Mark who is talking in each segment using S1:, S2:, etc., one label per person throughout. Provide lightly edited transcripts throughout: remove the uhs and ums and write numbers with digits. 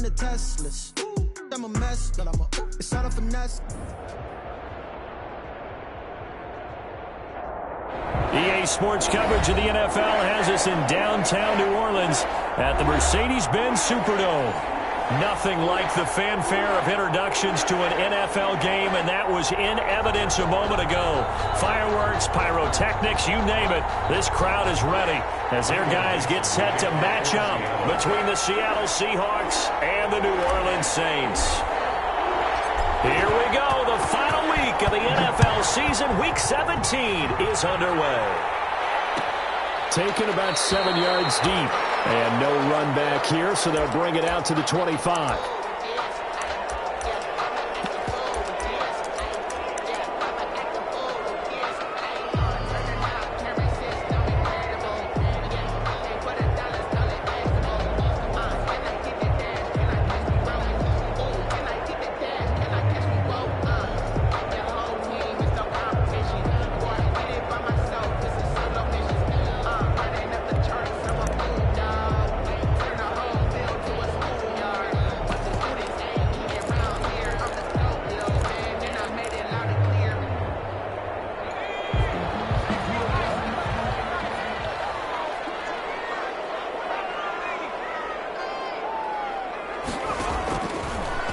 S1: the Teslas. I'm a mess, but it's not a finesse.
S2: EA Sports coverage of the NFL has us in downtown New Orleans at the Mercedes-Benz Superdome. Nothing like the fanfare of introductions to an NFL game, and that was in evidence a moment ago. Fireworks, pyrotechnics, you name it. This crowd is ready as their guys get set to match up between the Seattle Seahawks and the New Orleans Saints. Here we go. The final week of the NFL season. Week 17 is underway.
S3: Taken about 7 yards deep. And no run back here, so they'll bring it out to the 25.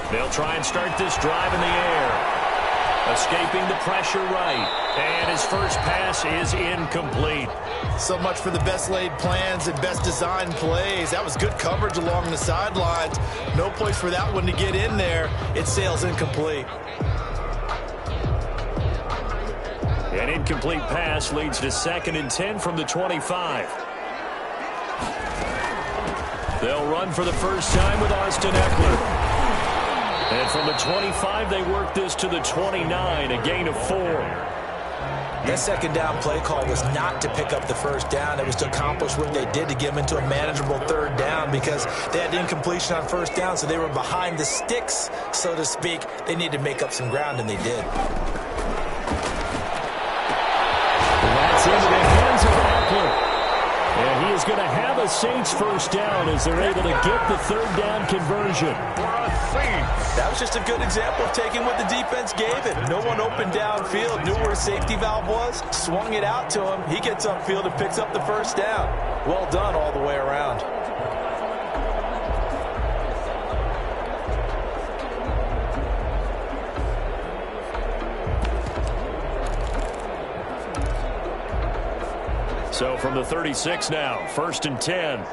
S2: They'll try and start this drive in the air. Escaping the pressure right. And his first pass is incomplete.
S4: So much for the best laid plans and best designed plays. That was good coverage along the sidelines. No place for that one to get in there. It sails incomplete.
S2: An incomplete pass leads to 2nd and 10 from the 25. They'll run for the first time with Austin Eckler. And from the 25, they work this to the 29, a gain of 4.
S4: That second down play call was not to pick up the first down. It was to accomplish what they did to get them into a manageable 3rd down because they had incompletion on 1st down, so they were behind the sticks, so to speak. They needed to make up some ground, and they did.
S3: That's into the hands of Eckler. And he is going to have a Saints first down as they're able to get the 3rd down conversion.
S4: That was just a good example of taking what the defense gave it. No one open downfield, knew where his safety valve was, swung it out to him. He gets upfield and picks up the first down. Well done all the way around.
S2: So from the 36 now, 1st and 10.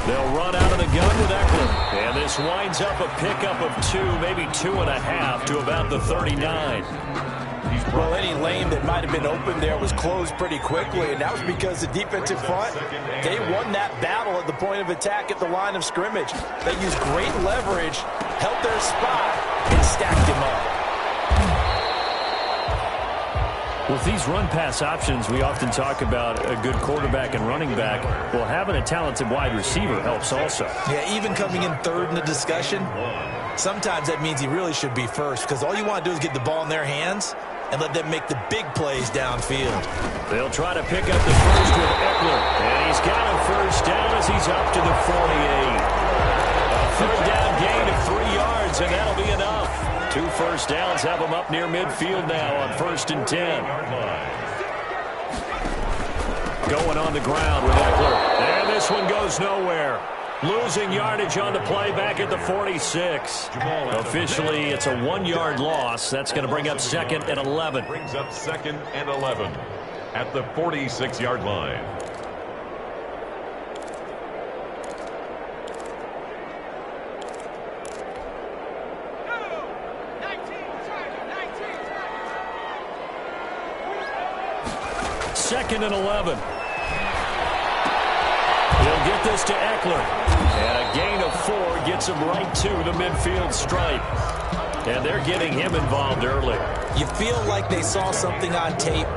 S2: They'll run out of the gun with Eckler. And this winds up a pickup of 2, maybe 2.5 to about the 39.
S4: Well, any lane that might have been open there was closed pretty quickly, and that was because the defensive front, they won that battle at the point of attack at the line of scrimmage. They used great leverage, held their spot, and stacked him up.
S2: With these run-pass options, we often talk about a good quarterback and running back. Well, having a talented wide receiver helps also.
S4: Yeah, even coming in 3rd in the discussion, sometimes that means he really should be first because all you want to do is get the ball in their hands and let them make the big plays downfield.
S2: They'll try to pick up the first with Eckler, and he's got a first down as he's up to the 48. A 3rd down gain of 3 yards, and that'll be enough. 2 first downs have him up near midfield now on 1st and 10. Going on the ground with Eckler. And this one goes nowhere. Losing yardage on the play back at the 46. Officially, it's a 1-yard loss. That's going to bring up 2nd and 11.
S5: Brings up 2nd and 11 at the 46-yard line.
S2: Second and 11. He'll get this to Eckler. And a gain of 4 gets him right to the midfield stripe. And they're getting him involved early.
S4: You feel like they saw something on tape,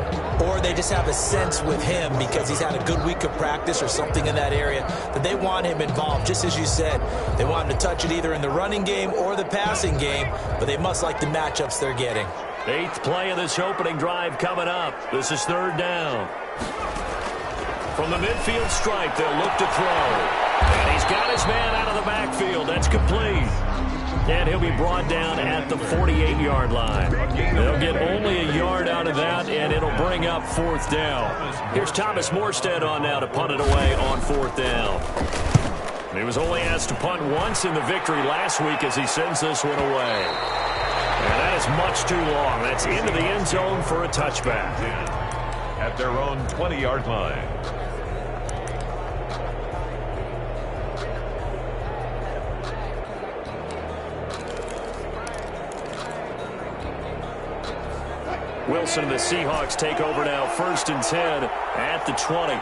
S4: or they just have a sense with him because he's had a good week of practice or something in that area that they want him involved, just as you said. They want him to touch it either in the running game or the passing game, but they must like the matchups they're getting.
S2: 8th play of this opening drive coming up. This is 3rd down. From the midfield stripe, they'll look to throw. And he's got his man out of the backfield. That's complete. And he'll be brought down at the 48-yard line. They'll get only a yard out of that, and it'll bring up 4th down. Here's Thomas Morstead on now to punt it away on 4th down. He was only asked to punt once in the victory last week as he sends this one away. And that is much too long. That's into the end zone for a touchback.
S5: At their own 20-yard line.
S2: Wilson and the Seahawks take over now, 1st and 10 at the 20.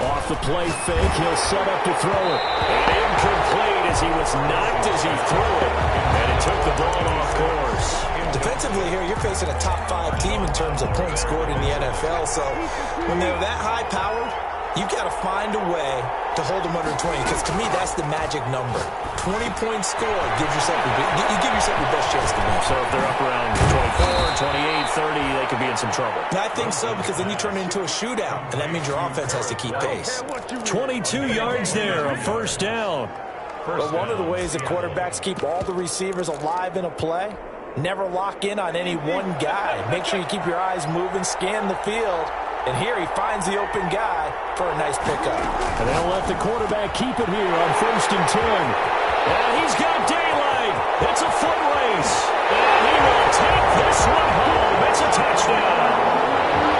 S3: Off the play fake, he'll set up to throw it.
S2: And incomplete as he was knocked as he threw it. And it took the ball off course.
S4: Defensively here, you're facing a top 5 team in terms of points scored in the NFL. So when they're that high powered, you got to find a way to hold them under 20. Because to me, that's the magic number. 20 points scored gives yourself you give yourself your best chance to win.
S2: So if they're up around 24, 28, 30, they could be in some trouble.
S4: And I think so, because then you turn it into a shootout, and that means your offense has to keep pace.
S2: 22 yards there, a 1st down.
S4: But one of the ways that quarterbacks keep all the receivers alive in a play, never lock in on any one guy. Make sure you keep your eyes moving, scan the field. And here he finds the open guy for a nice pickup.
S3: And they'll let the quarterback keep it here on 1st and 10.
S2: And he's got daylight. It's a foot race. And he will take this one home. It's a touchdown.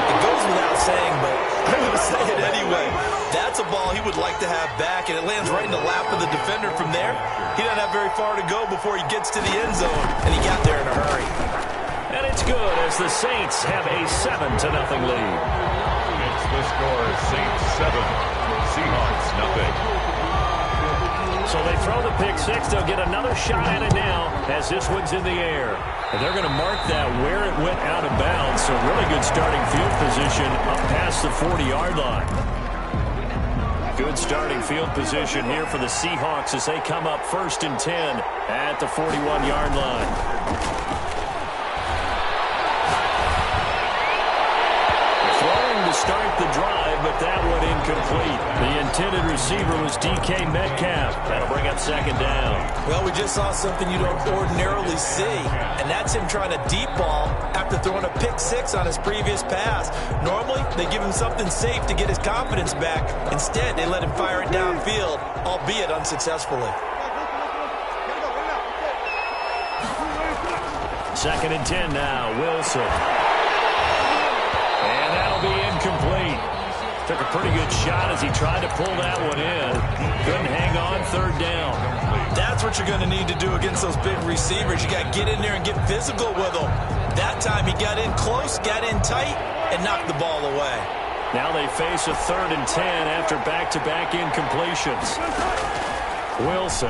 S4: It goes without saying, but I'm going to say it anyway. That's a ball he would like to have back, and it lands right in the lap of the defender from there. He doesn't have very far to go before he gets to the end zone, and he got there in a hurry.
S2: And it's good as the Saints have a 7-0 lead.
S5: It's the score, Saints 7, Seahawks nothing.
S2: So they throw the pick 6. They'll get another shot at it now as this one's in the air. And they're going to mark that where it went out of bounds. So really good starting field position up past the 40-yard line. Good starting field position here for the Seahawks as they come up 1st and 10 at the 41-yard line. Start the drive, but that one incomplete. The intended receiver was DK Metcalf. That'll bring up 2nd down.
S4: Well, we just saw something you don't ordinarily see, and that's him trying to deep ball after throwing a pick 6 on his previous pass. Normally, they give him something safe to get his confidence back. Instead, they let him fire it downfield, albeit unsuccessfully.
S2: 2nd and 10 now, Wilson. And that'll be incomplete. Took a pretty good shot as he tried to pull that one in. Couldn't hang on, 3rd down.
S4: That's what you're going to need to do against those big receivers. You got to get in there and get physical with them. That time he got in close, got in tight, and knocked the ball away.
S2: Now they face a 3rd and 10 after back-to-back incompletions. Wilson.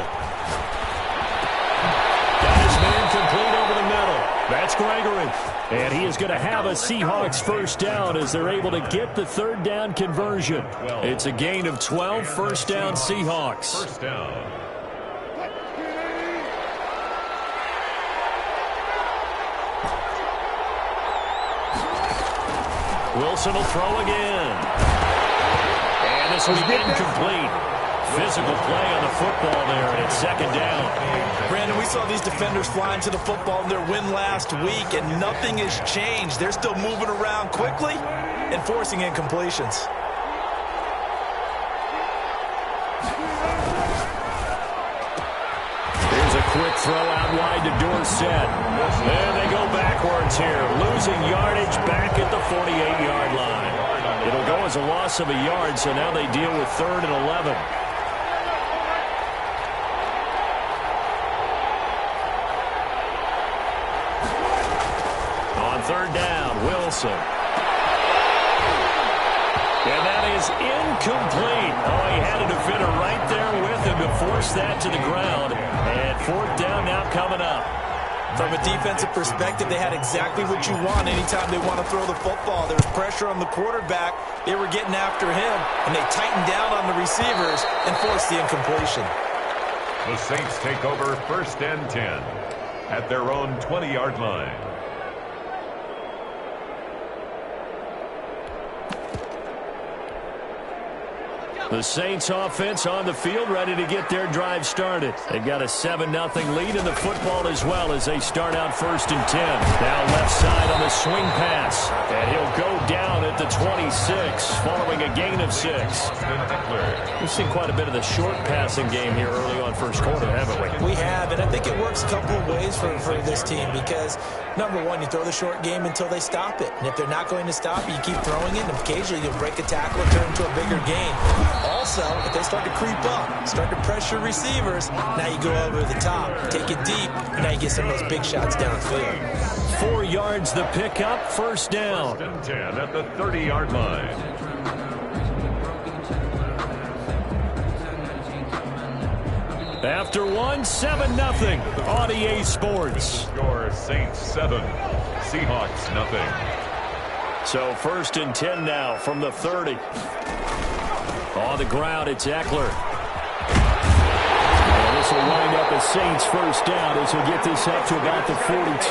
S2: Got his man complete over the middle. That's Gregory. And he is going to have a Seahawks 1st down as they're able to get the 3rd down conversion. It's a gain of 12, 1st down Seahawks.
S5: 1st down.
S2: Wilson will throw again. And this will be incomplete. Physical play on the football there, and it's 2nd down.
S4: Brandon, we saw these defenders flying to the football in their win last week, and nothing has changed. They're still moving around quickly and forcing incompletions.
S2: Here's a quick throw out wide to Dorsett. And they go backwards here, losing yardage back at the 48-yard line. It'll go as a loss of a yard, so now they deal with 3rd and 11. On 3rd down, Wilson. And that is incomplete. Oh, he had a defender right there with him to force that to the ground. And 4th down now coming up.
S4: From a defensive perspective, they had exactly what you want anytime they want to throw the football. There was pressure on the quarterback. They were getting after him, and they tightened down on the receivers and forced the incompletion.
S5: The Saints take over 1st and 10 at their own 20-yard line.
S2: The Saints offense on the field, ready to get their drive started. They've got a 7-0 lead in the football as well as they start out 1st and 10. Now left side on the swing pass. And he'll go down at the 26 following a gain of 6. We've seen quite a bit of the short passing game here early on first quarter, haven't we?
S4: We have, and I think it works a couple of ways for this team because, number one, you throw the short game until they stop it. And if they're not going to stop it, you keep throwing it, and occasionally you'll break a tackle and turn into a bigger gain. Also, if they start to creep up, start to pressure receivers, now you go over the top, take it deep, and now you get some of those big shots downfield.
S2: 4 yards the pickup, 1st down.
S5: 1st and 10 at the 30-yard line.
S2: After 7-0 on EA Sports.
S5: Score Saints 7, Seahawks nothing.
S2: So 1st and 10 now from the 30. On the ground, it's Eckler. And this will wind up a Saints 1st down as he'll get this up to about the 42.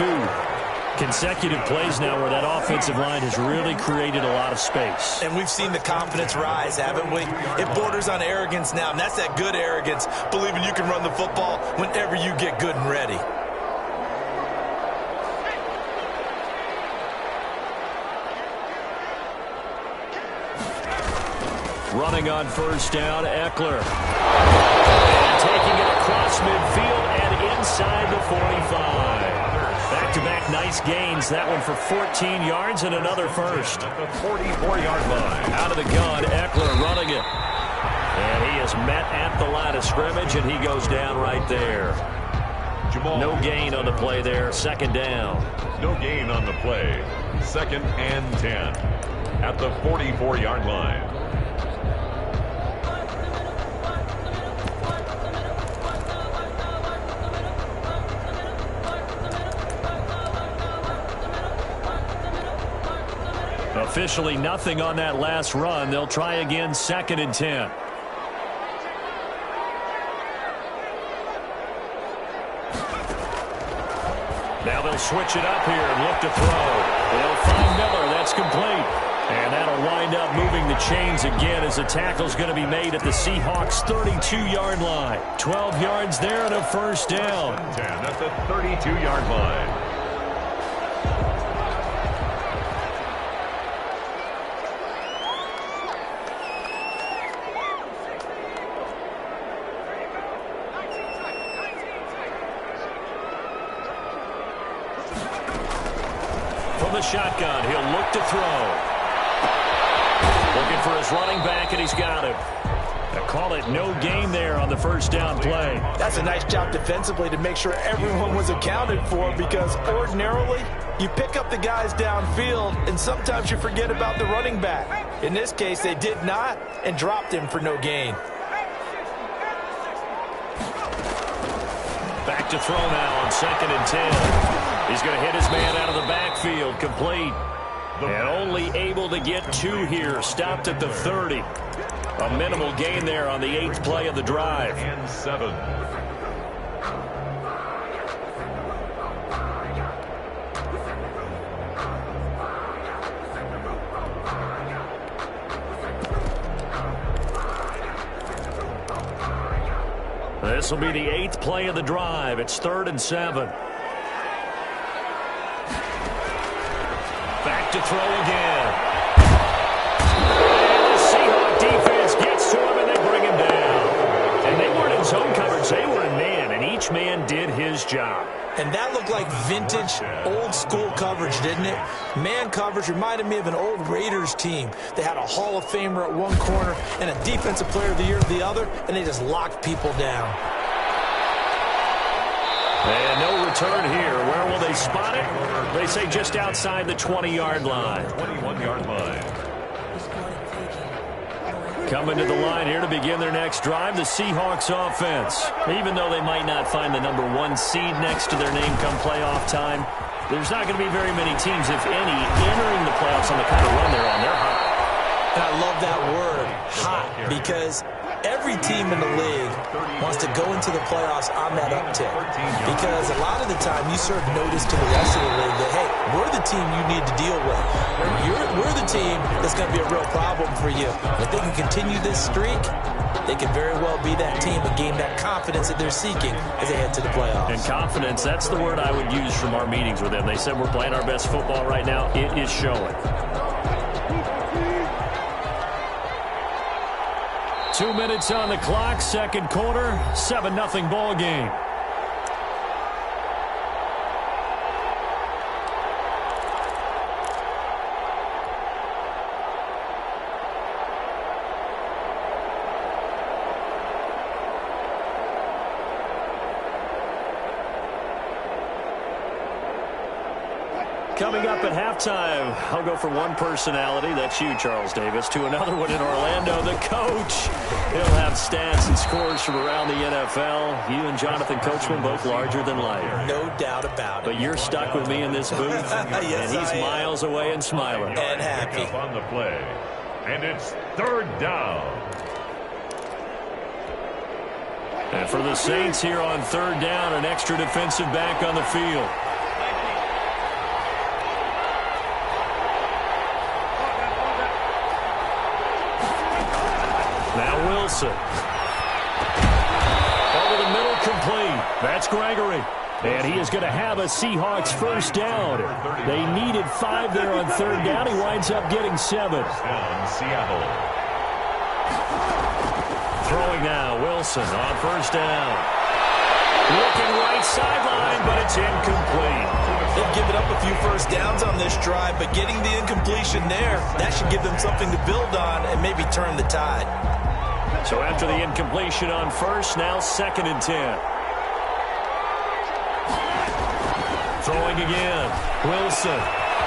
S2: Consecutive plays now where that offensive line has really created a lot of space.
S4: And we've seen the confidence rise, haven't we? It borders on arrogance now, and that's that good arrogance, believing you can run the football whenever you get good and ready.
S2: Running on 1st down, Eckler. And taking it across midfield and inside the 45. Back-to-back nice gains. That one for 14 yards and another 1st.
S5: At the 44-yard line.
S2: Out of the gun, Eckler running it. And he is met at the line of scrimmage, and he goes down right there. No gain on the play there. 2nd down.
S5: No gain on the play. 2nd and 10 at the 44-yard line.
S2: Officially nothing on that last run. They'll try again 2nd and 10. Now they'll switch it up here and look to throw. They'll find Miller. That's complete. And that'll wind up moving the chains again as the tackle's going to be made at the Seahawks 32-yard line. 12 yards there and a 1st down.
S5: 10 at the 32-yard line.
S2: The shotgun. He'll look to throw. Looking for his running back, and he's got him. They call it no gain there on the 1st down play.
S4: That's a nice job defensively to make sure everyone was accounted for because ordinarily you pick up the guys downfield and sometimes you forget about the running back. In this case, they did not and dropped him for no gain.
S2: Back to throw now on 2nd and 10. He's going to hit his man out of the backfield, complete. And only able to get 2 here, stopped at the 30. A minimal gain there on the 8th play of the drive.
S5: And 7.
S2: This will be the 8th play of the drive. It's 3rd and 7. Back to throw again. And the Seahawks defense gets to him, and they bring him down. And they weren't in zone coverage. They were in man, and each man did his job.
S4: And that looked like vintage, old-school coverage, didn't it? Man coverage reminded me of an old Raiders team. They had a Hall of Famer at one corner and a Defensive Player of the Year at the other, and they just locked people down.
S2: And no return here. Where will they spot it? They say just outside the 20-yard line.
S5: 21-yard line.
S2: Coming to the line here to begin their next drive, the Seahawks offense. Even though they might not find the number 1 seed next to their name come playoff time, there's not going to be very many teams, if any, entering the playoffs on the kind of run they're on. They're hot.
S4: And I love that word, hot, because Every team in the league wants to go into the playoffs on that uptick because a lot of the time you serve notice to the rest of the league that, hey, we're the team you need to deal with. We're the team that's going to be a real problem for you. If they can continue this streak, they can very well be that team and gain that confidence that they're seeking as they head to the playoffs.
S2: And confidence, that's the word I would use from our meetings with them. They said we're playing our best football right now. It is showing. 2 minutes on the clock, second quarter, 7-0 ball game. Coming up at halftime, I'll go from one personality, that's you, Charles Davis, to another one in Orlando, the coach. He'll have stats and scores from around the NFL. You and Jonathan Coachman both larger than life.
S4: No doubt about it.
S2: But you're stuck with me in this booth,
S4: yes,
S2: and he's miles away and smiling.
S4: And happy.
S5: Up on the play, and it's third down.
S2: And for the Saints here on third down, an extra defensive back on the field. Wilson. Over the middle, complete. That's Gregory. And he is going to have a Seahawks first down. They needed 5 there on third down. He winds up getting 7.
S5: Down Seattle.
S2: Throwing now, Wilson on first down. Looking right sideline, but it's incomplete.
S4: They've given up a few first downs on this drive, but getting the incompletion there, that should give them something to build on and maybe turn the tide.
S2: So after the incompletion on first, now 2nd and 10. Throwing again. Wilson.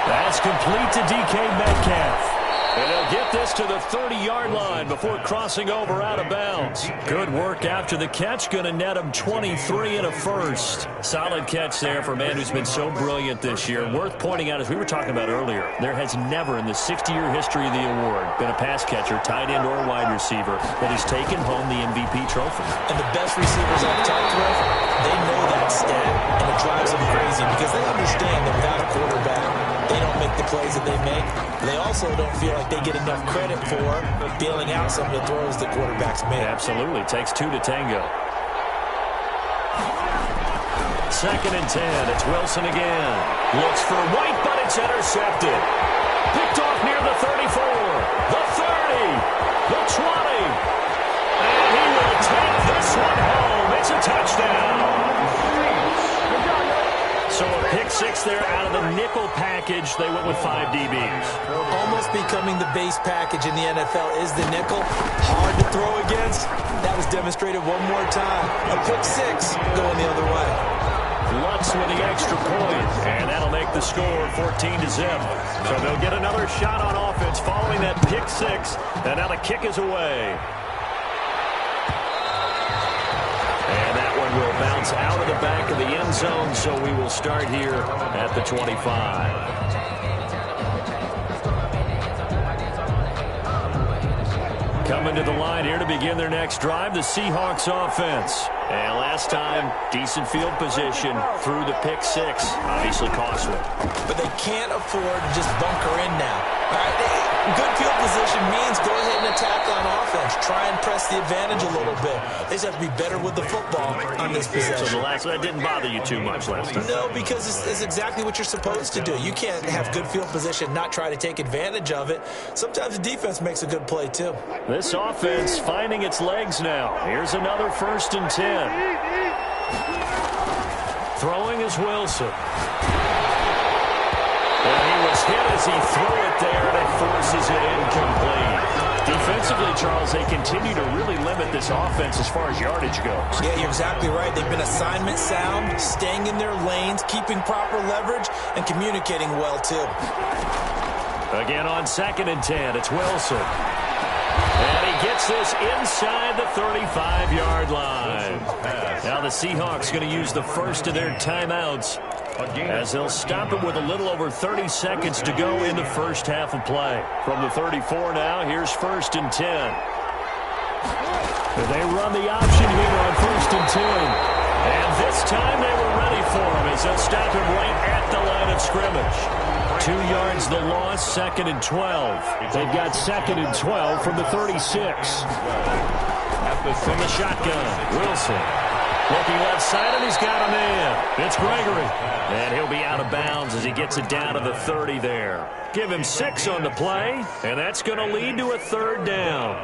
S2: That's complete to DK Metcalf. And they'll get this to the 30-yard line before crossing over out of bounds. Good work after the catch. Going to net him 23 and a first. Solid catch there for a man who's been so brilliant this year. Worth pointing out, as we were talking about earlier, there has never in the 60-year history of the award been a pass catcher, tight end, or wide receiver that has taken home the MVP trophy.
S4: And the best receivers I've talked with, they know that stat, and it drives them crazy because they understand that without a quarterback, they don't make the plays that they make. They also don't feel like they get enough credit for bailing out some of the throws the quarterbacks make.
S2: Absolutely. Takes 2 to tango. 2nd and 10. It's Wilson again. Looks for White, but it's intercepted. Picked off near the 34, the 30, the 20. And he will take this one home. It's a touchdown. So a pick 6 there out of the nickel package. They went with 5 DBs.
S4: Almost becoming the base package in the NFL is the nickel. Hard to throw against. That was demonstrated one more time. A pick 6 going the other way.
S2: Lutz with the extra point, and that'll make the score 14-0. So they'll get another shot on offense following that pick 6, and now the kick is away. And that one will bounce out of the back of the end zone, so we will start here at the 25. Coming to the line here to begin their next drive, the Seahawks offense. And last time, decent field position through the pick 6. Obviously costly.
S4: But they can't afford to just bunker in now. All right, good field position means go ahead and attack on offense. Try and press the advantage a little bit. They just have to be better with the football on this possession.
S2: So that didn't bother you too much last time?
S4: No, because it's exactly what you're supposed to do. You can't have good field position, not try to take advantage of it. Sometimes the defense makes a good play, too.
S2: This offense finding its legs now. Here's another 1st and 10. Throwing is Wilson. And he was hit as he threw it there, and it forces it incomplete. Defensively, Charles, they continue to really limit this offense as far as yardage goes.
S4: Yeah, you're exactly right. They've been assignment sound, staying in their lanes, keeping proper leverage, and communicating well, too.
S2: Again on 2nd and 10, it's Wilson. And he gets this inside the 35-yard line. Now the Seahawks going to use the first of their timeouts as they'll stop it with a little over 30 seconds to go in the first half of play. From the 34 now, here's 1st and 10.
S3: They run the option here on 1st and 10.
S2: And this time they were ready for him as they'll stop him right at the line of scrimmage. 2 yards the loss, 2nd and 12.
S3: They've got 2nd and 12 from the 36.
S2: From the shotgun, Wilson. Looking left side, and he's got a man. It's Gregory. And he'll be out of bounds as he gets it down to the 30 there. Give him 6 on the play, and that's going to lead to a 3rd down.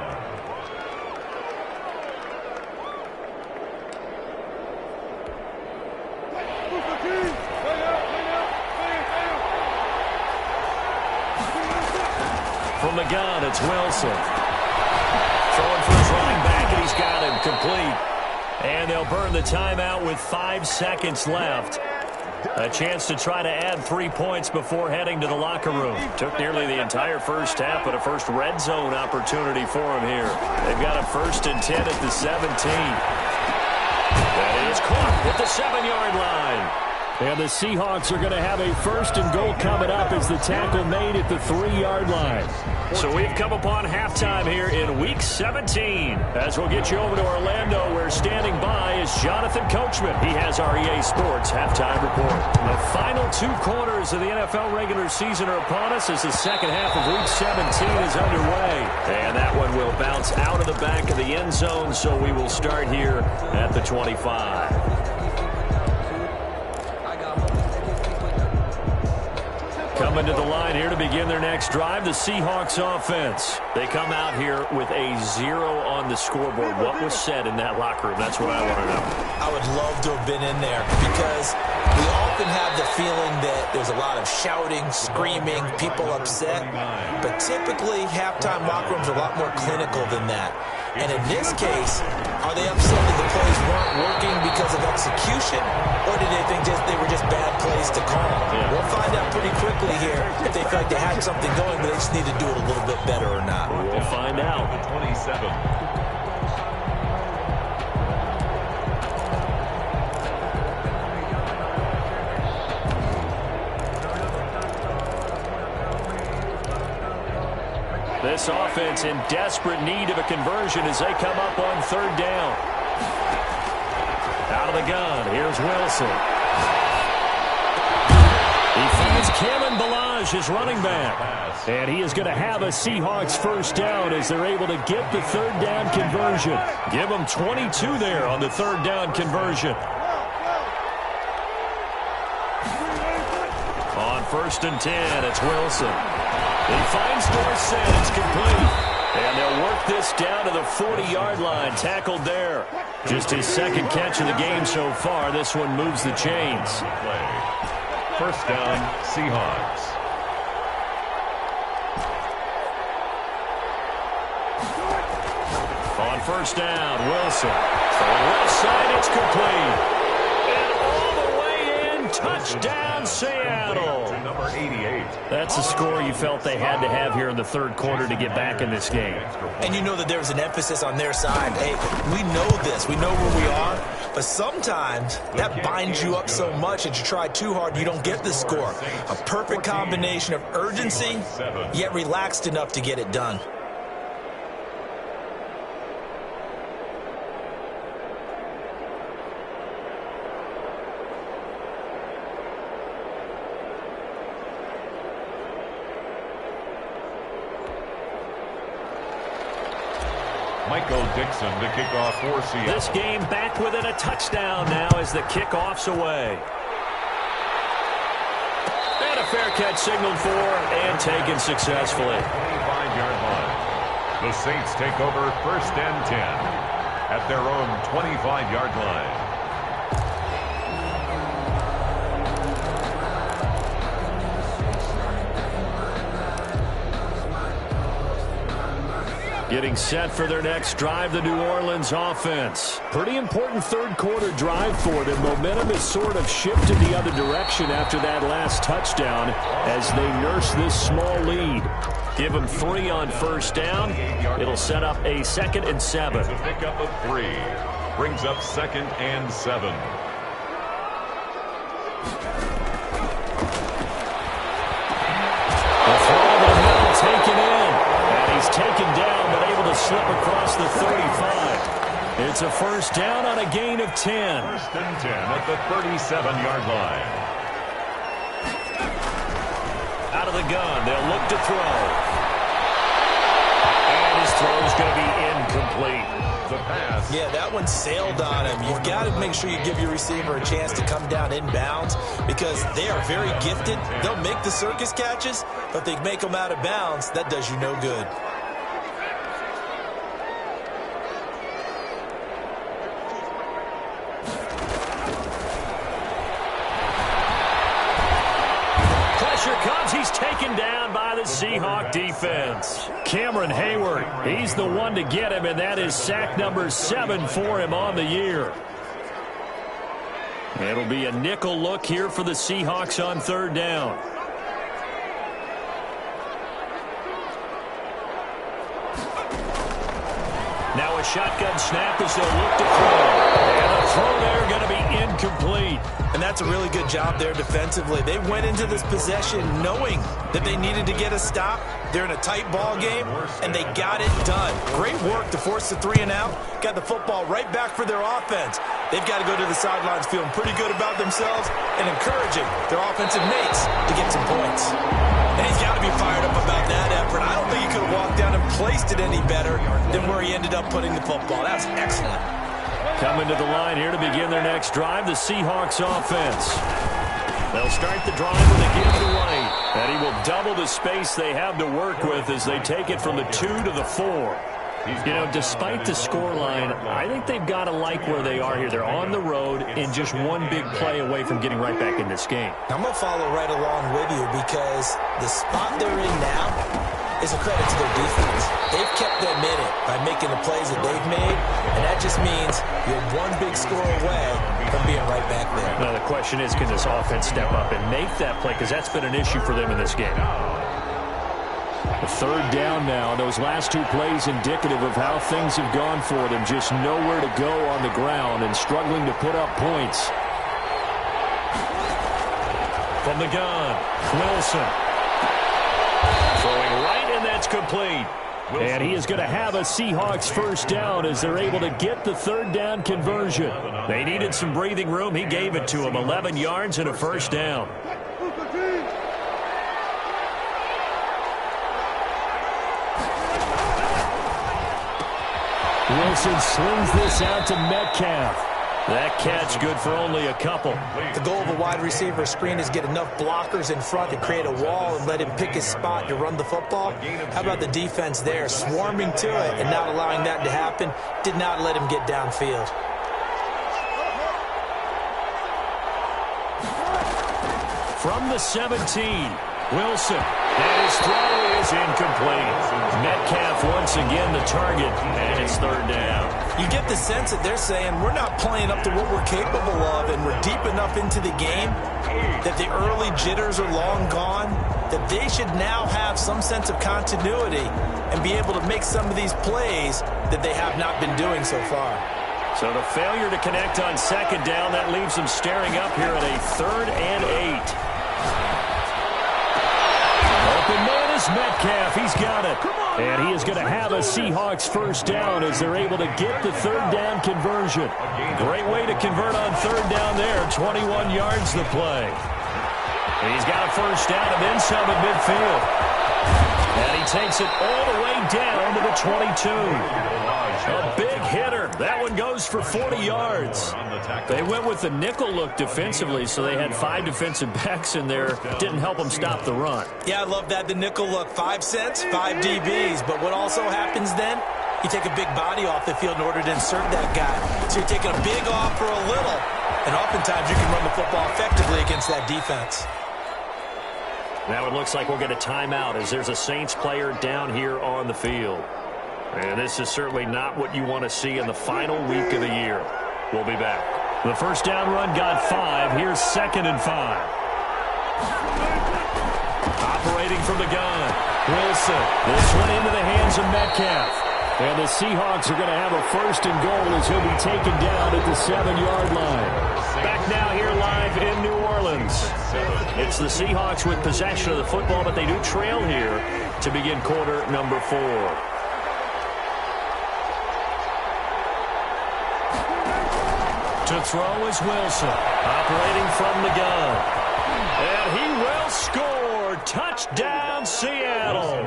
S2: From the gun, it's Wilson. Throwing for his running back, and he's got him complete. And they'll burn the timeout with 5 seconds left. A chance to try to add 3 points before heading to the locker room. Took nearly the entire first half, but a first red zone opportunity for him here. They've got a 1st and 10 at the 17. That is caught at the 7-yard line.
S3: And the Seahawks are going to have a 1st and goal coming up as the tackle made at the 3-yard line.
S2: So we've come upon halftime here in Week 17. As we'll get you over to Orlando, where standing by is Jonathan Coachman. He has our EA Sports halftime report. The final 2 quarters of the NFL regular season are upon us as the second half of Week 17 is underway. And that one will bounce out of the back of the end zone, so we will start here at the 25. Coming to the line here to begin their next drive, the Seahawks offense. They come out here with a 0 on the scoreboard. What was said in that locker room? That's what I want to know.
S4: I would love to have been in there because we often have the feeling that there's a lot of shouting, screaming, people upset. But typically, halftime locker rooms are a lot more clinical than that. And in this case, are they upset that the plays weren't working because of execution, or did they think they were just bad plays to call? Yeah. We'll find out pretty quickly here if they feel like they had something going, but they just need to do it a little bit better or not.
S2: We'll find out.
S5: 27.
S2: This offense in desperate need of a conversion as they come up on 3rd down. Out of the gun, here's Wilson. He finds Kalen Ballage, his running back.
S3: And he is going to have a Seahawks 1st down as they're able to get the 3rd down conversion.
S2: Give them 22 there on the 3rd down conversion. On 1st and 10, it's Wilson. He finds Dorsett. It's complete. And they'll work this down to the 40-yard line. Tackled there. Just his 2nd catch of the game so far. This one moves the chains.
S5: 1st down, Seahawks.
S2: On 1st down, Wilson. Throwing left side, it's complete. And all the way in, touchdown, Seattle.
S5: Number 88.
S2: That's a score you felt they had to have here in the 3rd quarter to get back in this game.
S4: And you know that there's an emphasis on their side. Hey, we know this. We know where we are. But sometimes that binds you up so much that you try too hard, you don't get the score. A perfect combination of urgency, yet relaxed enough to get it done.
S5: Michael Dixon to kick off for Seattle.
S2: This game back within a touchdown now as the kickoff's away. And a fair catch signaled for and taken successfully.
S5: 25-yard line. The Saints take over 1st and 10 at their own 25-yard line.
S2: Getting set for their next drive, the New Orleans offense.
S3: Pretty important 3rd quarter drive for them. Momentum has sort of shifted the other direction after that last touchdown as they nurse this small lead.
S2: Give them 3 on 1st down. It'll set up a 2nd and 7.
S5: It's a pickup of 3. Brings up 2nd and 7.
S2: The throw over the middle taken in. And he's taken down, but able to slip across the 35. It's a first down on a gain of 10.
S5: First and 10 at the 37-yard line.
S2: Out of the gun, they'll look to throw. And his throw's going to be incomplete.
S5: The pass.
S4: Yeah, that one sailed on him. You've got to make sure you give your receiver a chance to come down inbounds because they are very gifted. They'll make the circus catches, but if they make them out of bounds, that does you no good.
S2: He's taken down by the Seahawk defense. Cameron Hayward, he's the one to get him, and that is sack number 7 for him on the year. It'll be a nickel look here for the Seahawks on third down. Now a shotgun snap as they'll look to throw. And the throw there going to be incomplete.
S4: And that's a really good job there defensively. They went into this possession knowing that they needed to get a stop. They're in a tight ball game, and they got it done. Great work to force the 3 and out. Got the football right back for their offense. They've got to go to the sidelines feeling pretty good about themselves and encouraging their offensive mates to get some points. And he's got to be fired up about that effort. I don't think he could have walked down and placed it any better than where he ended up putting the football. That's excellent.
S2: Coming to the line here to begin their next drive, the Seahawks offense. They'll start the drive with a give to right. And he will double the space they have to work with as they take it from the 2 to the 4. You know, despite the scoreline, I think they've got to like where they are here. They're on the road and just one big play away from getting right back in this game.
S4: I'm going to follow right along with you because the spot they're in now is a credit to their defense. They've kept them in it by making the plays that they've made, and that just means you're one big score away from being right back there.
S2: Now the question is, can this offense step up and make that play? Because that's been an issue for them in this game. A third down now. Those last 2 plays indicative of how things have gone for them. Just nowhere to go on the ground and struggling to put up points. From the gun, Wilson. Throwing right, and that's complete. And he is going to have a Seahawks first down as they're able to get the third down conversion. They needed some breathing room. He gave it to them. 11 yards and a first down. Wilson slings this out to Metcalf. That catch good for only a couple.
S4: The goal of a wide receiver screen is get enough blockers in front to create a wall and let him pick his spot to run the football. How about the defense there, swarming to it and not allowing that to happen? Did not let him get downfield.
S2: From the 17, Wilson. And his throw is incomplete. Metcalf once again the target, and it's third down.
S4: You get the sense that they're saying we're not playing up to what we're capable of, and we're deep enough into the game that the early jitters are long gone, that they should now have some sense of continuity and be able to make some of these plays that they have not been doing so far.
S2: So the failure to connect on second down, that leaves them staring up here at a 3rd and 8. Open man is Metcalf. He's got it. And he is going to have a Seahawks first down as they're able to get the third down conversion. Great way to convert on third down there. 21 yards the play. And he's got a first down and then some at midfield. And he takes it all the way down to the 22. A big hitter. That one goes for 40 yards. They went with the nickel look defensively, so they had 5 defensive backs in there. Didn't help them stop the run.
S4: Yeah, I love that, the nickel look. 5 cents, 5 DBs. But what also happens then, you take a big body off the field in order to insert that guy. So you're taking a big off for a little, and oftentimes you can run the football effectively against that defense.
S2: Now it looks like we'll get a timeout as there's a Saints player down here on the field. And this is certainly not what you want to see in the final week of the year. We'll be back. The first down run got 5. Here's 2nd and 5. Operating from the gun, Wilson. This one into the hands of Metcalf. And the Seahawks are going to have a 1st and goal as he'll be taken down at the 7-yard line. Back now here live in New Orleans. It's the Seahawks with possession of the football, but they do trail here to begin quarter number 4. To throw is Wilson, operating from the gun. And he will score. Touchdown, Seattle.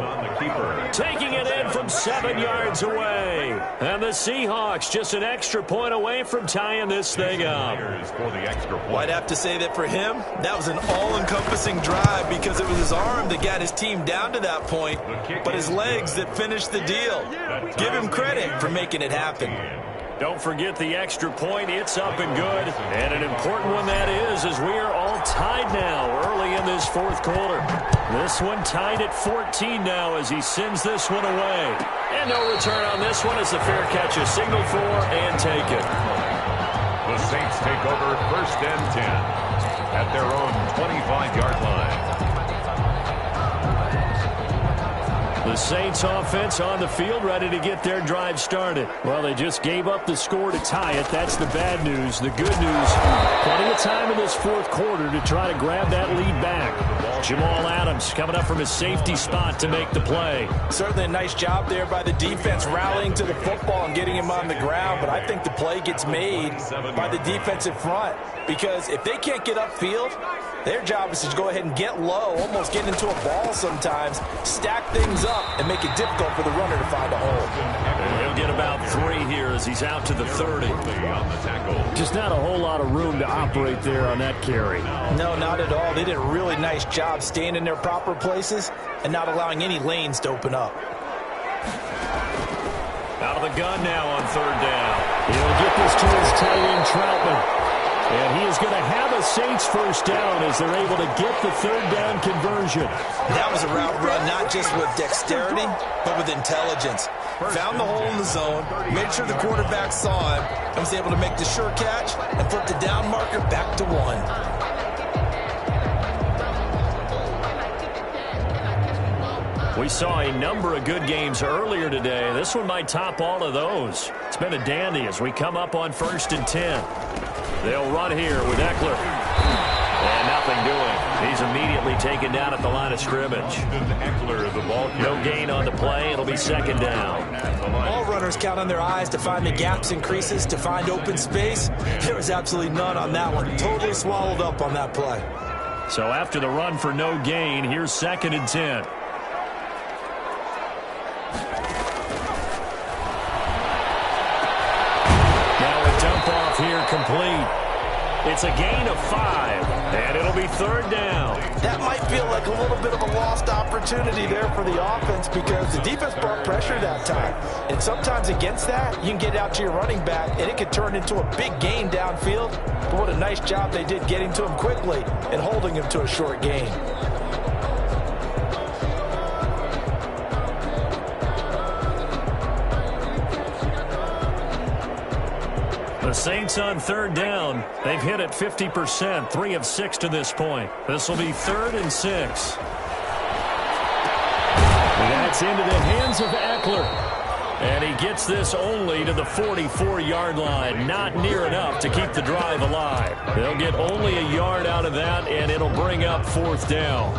S2: Taking it in from 7 yards away. And the Seahawks just an extra point away from tying this thing up.
S4: Well, I'd have to say that for him, that was an all-encompassing drive because it was his arm that got his team down to that point, but his legs that finished the deal. Give him credit for making it happen.
S2: Don't forget the extra point. It's up and good. And an important one that is, as we are all tied now early in this fourth quarter. This one tied at 14 now as he sends this one away. And no return on this one as the fair catch is signaled for and taken.
S5: The Saints take over 1st and 10 at their own 25-yard line.
S2: The Saints offense on the field ready to get their drive started. Well, they just gave up the score to tie it. That's the bad news. The good news, plenty of time in this fourth quarter to try to grab that lead back. Jamal Adams coming up from his safety spot to make the play.
S4: Certainly a nice job there by the defense rallying to the football and getting him on the ground, but I think the play gets made by the defensive front because if they can't get upfield, their job is to go ahead and get low, almost get into a ball sometimes, stack things up, and make it difficult for the runner to find a hole.
S2: And he'll get about 3 here as he's out to the 30. Just not a whole lot of room to operate there on that carry.
S4: No, not at all. They did a really nice job staying in their proper places and not allowing any lanes to open up.
S2: Out of the gun now on 3rd down. He'll get this to his tight end, Troutman. And he is going to have a Saints first down as they're able to get the 3rd down conversion.
S4: That was a route run not just with dexterity, but with intelligence. Found the hole in the zone, made sure the quarterback saw him, and was able to make the sure catch and flip the down marker back to 1.
S2: We saw a number of good games earlier today. This one might top all of those. It's been a dandy as we come up on 1st and 10. They'll run here with Eckler. And nothing doing. He's immediately taken down at the line of scrimmage. No gain on the play. It'll be 2nd down.
S4: All runners count on their eyes to find the gaps and creases, to find open space. There was absolutely none on that one. Totally swallowed up on that play.
S2: So after the run for no gain, here's 2nd and 10. Here complete. It's a gain of 5, and it'll be 3rd down.
S4: That might feel like a little bit of a lost opportunity there for the offense because the defense brought pressure that time. And sometimes against that, you can get out to your running back, and it could turn into a big gain downfield. But what a nice job they did getting to him quickly and holding him to a short gain.
S2: The Saints on 3rd down. They've hit it 50%, 3 of 6 to this point. This will be 3rd and 6. That's into the hands of Eckler. And he gets this only to the 44-yard line. Not near enough to keep the drive alive. They'll get only a yard out of that, and it'll bring up 4th down.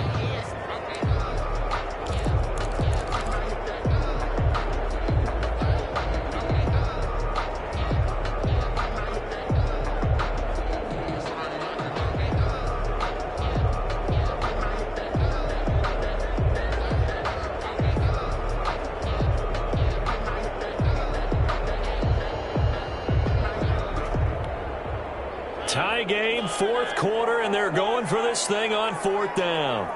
S2: Tie game, 4th quarter, and they're going for this thing on 4th down.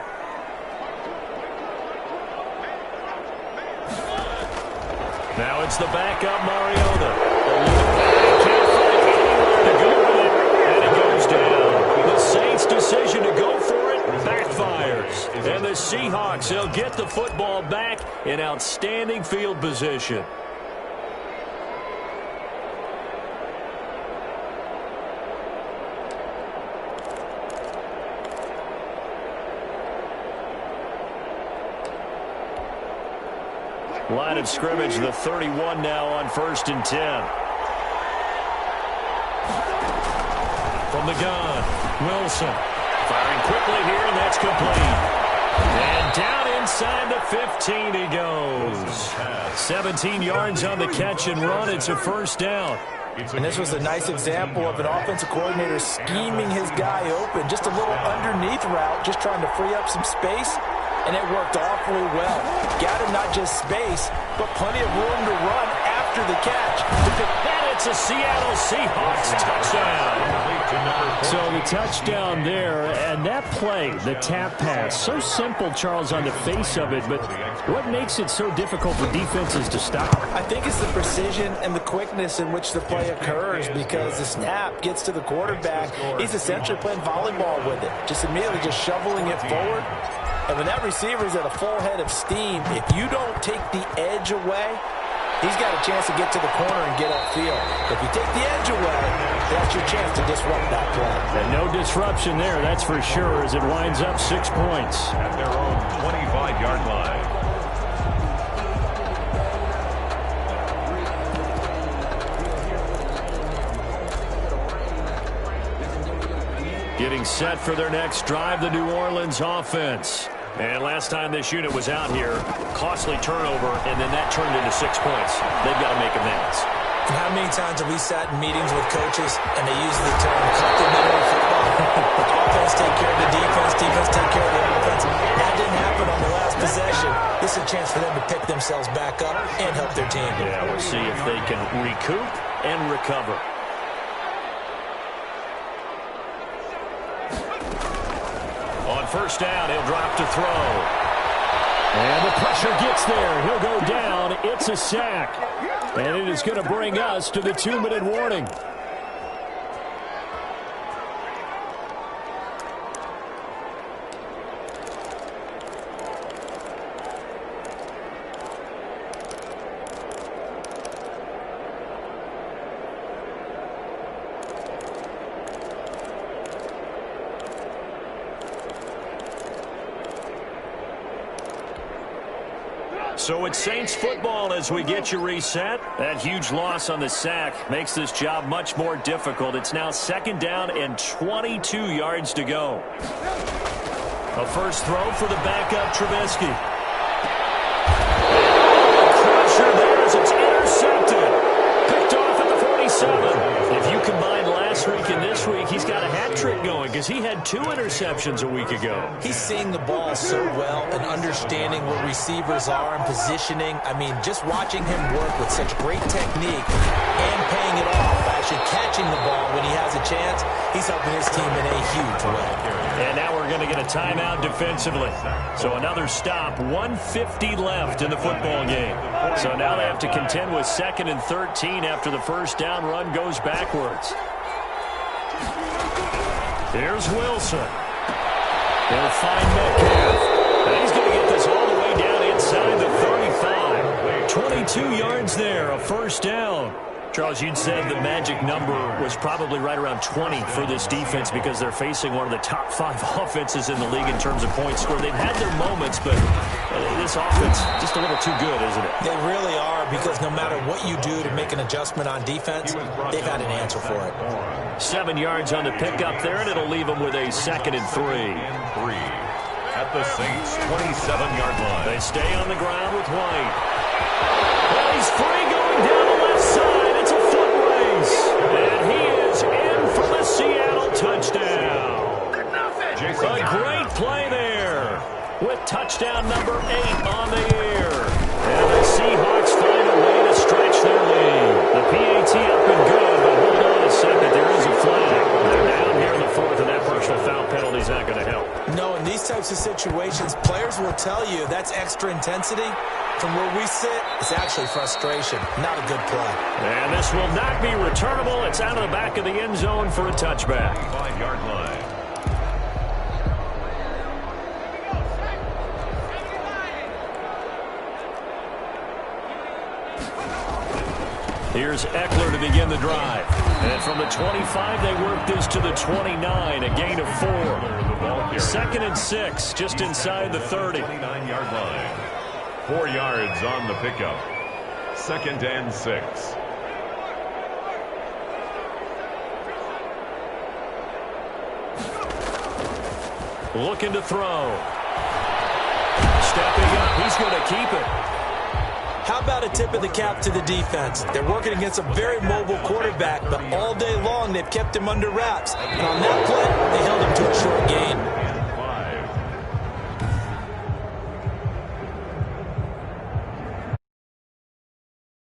S2: Now it's the backup Mariota. Can't find anywhere to go with it, and it goes down. The Saints' decision to go for it backfires. And the Seahawks, they'll get the football back in outstanding field position. Line of scrimmage, the 31 now on 1st and 10. From the gun, Wilson. Firing quickly here, and that's complete. And down inside the 15 he goes. 17 yards on the catch and run. It's a 1st down.
S4: And this was a nice example of an offensive coordinator scheming his guy open. Just a little underneath route, just trying to free up some space, and it worked awfully well. Got him not just space, but plenty of room to run after the catch.
S2: And it's a Seattle Seahawks touchdown. So the touchdown there, and that play, the tap pass, so simple, Charles, on the face of it, but what makes it so difficult for defenses to stop?
S4: I think it's the precision and the quickness in which the play occurs, because the snap gets to the quarterback. He's essentially playing volleyball with it, just immediately just shoveling it forward. And when that receiver's at a full head of steam, if you don't take the edge away, he's got a chance to get to the corner and get upfield. If you take the edge away, that's your chance to disrupt that play.
S2: And no disruption there, that's for sure, as it winds up 6 points.
S5: At their own 25-yard line.
S2: Getting set for their next drive, the New Orleans offense. And last time this unit was out here, costly turnover, and then that turned into 6 points. They've got to make amends.
S4: And how many times have we sat in meetings with coaches and they use the term complementary football? Offense take care of the defense, defense take care of the offense. That didn't happen on the last possession. This is a chance for them to pick themselves back up and help their team.
S2: Yeah, we'll see if they can recoup and recover. On first down, he'll drop to throw. And the pressure gets there. He'll go down. It's a sack. And it is going to bring us to the 2-minute warning. So it's Saints football as we get you reset. That huge loss on the sack makes this job much more difficult. It's now 2nd down and 22 yards to go. A first throw for the backup Trubisky. Crusher there as it's intercepted. Picked off at the 47. If you combine last week and this week, he's got a hat trick going because he had 2 interceptions a week ago.
S4: He's seeing the ball so well and understanding where receivers are and positioning. I mean, just watching him work with such great technique and paying it off, actually catching the ball when he has a chance, he's helping his team in a huge way.
S2: And now we're going to get a timeout defensively. So another stop, 1:50 left in the football game. So now they have to contend with 2nd and 13 after the first down run goes backwards. Here's Wilson. They'll find Metcalf. And he's going to get this all the way down inside the 35. 22 yards there, a first down. Charles, you'd said the magic number was probably right around 20 for this defense because they're facing one of the top 5 offenses in the league in terms of points scored. They've had their moments, but this offense just a little too good, isn't it?
S4: They really are, because no matter what you do to make an adjustment on defense, they've had an answer for it.
S2: 7 yards on the pickup there, and it'll leave them with a 2nd and 3.
S5: At the Saints' 27-yard line.
S2: They stay on the ground with White. Well, he's free going down the left side. It's a foot race. And he is in for the Seattle touchdown. A great play there with touchdown number 8 on the year. And the Seahawks find a way to stretch their lead. The PAT up and good, but hold on a second. There is a flag. They're down here in the 4th, and that personal foul penalty is not going to help.
S4: No, in these types of situations, players will tell you that's extra intensity. From where we sit, it's actually frustration. Not a good play.
S2: And this will not be returnable. It's out of the back of the end zone for a touchback.
S5: 5-yard line.
S2: Here's Eckler to begin the drive. And from the 25, they work this to the 29, a gain of 4. 2nd and 6, just inside the 30.
S5: 29-yard line. 4 yards on the pickup. 2nd and 6.
S2: Looking to throw. Stepping up, he's going to keep it.
S4: How about a tip of the cap to the defense? They're working against a very mobile quarterback, but all day long they've kept him under wraps. And on that play, they held him to a short gain.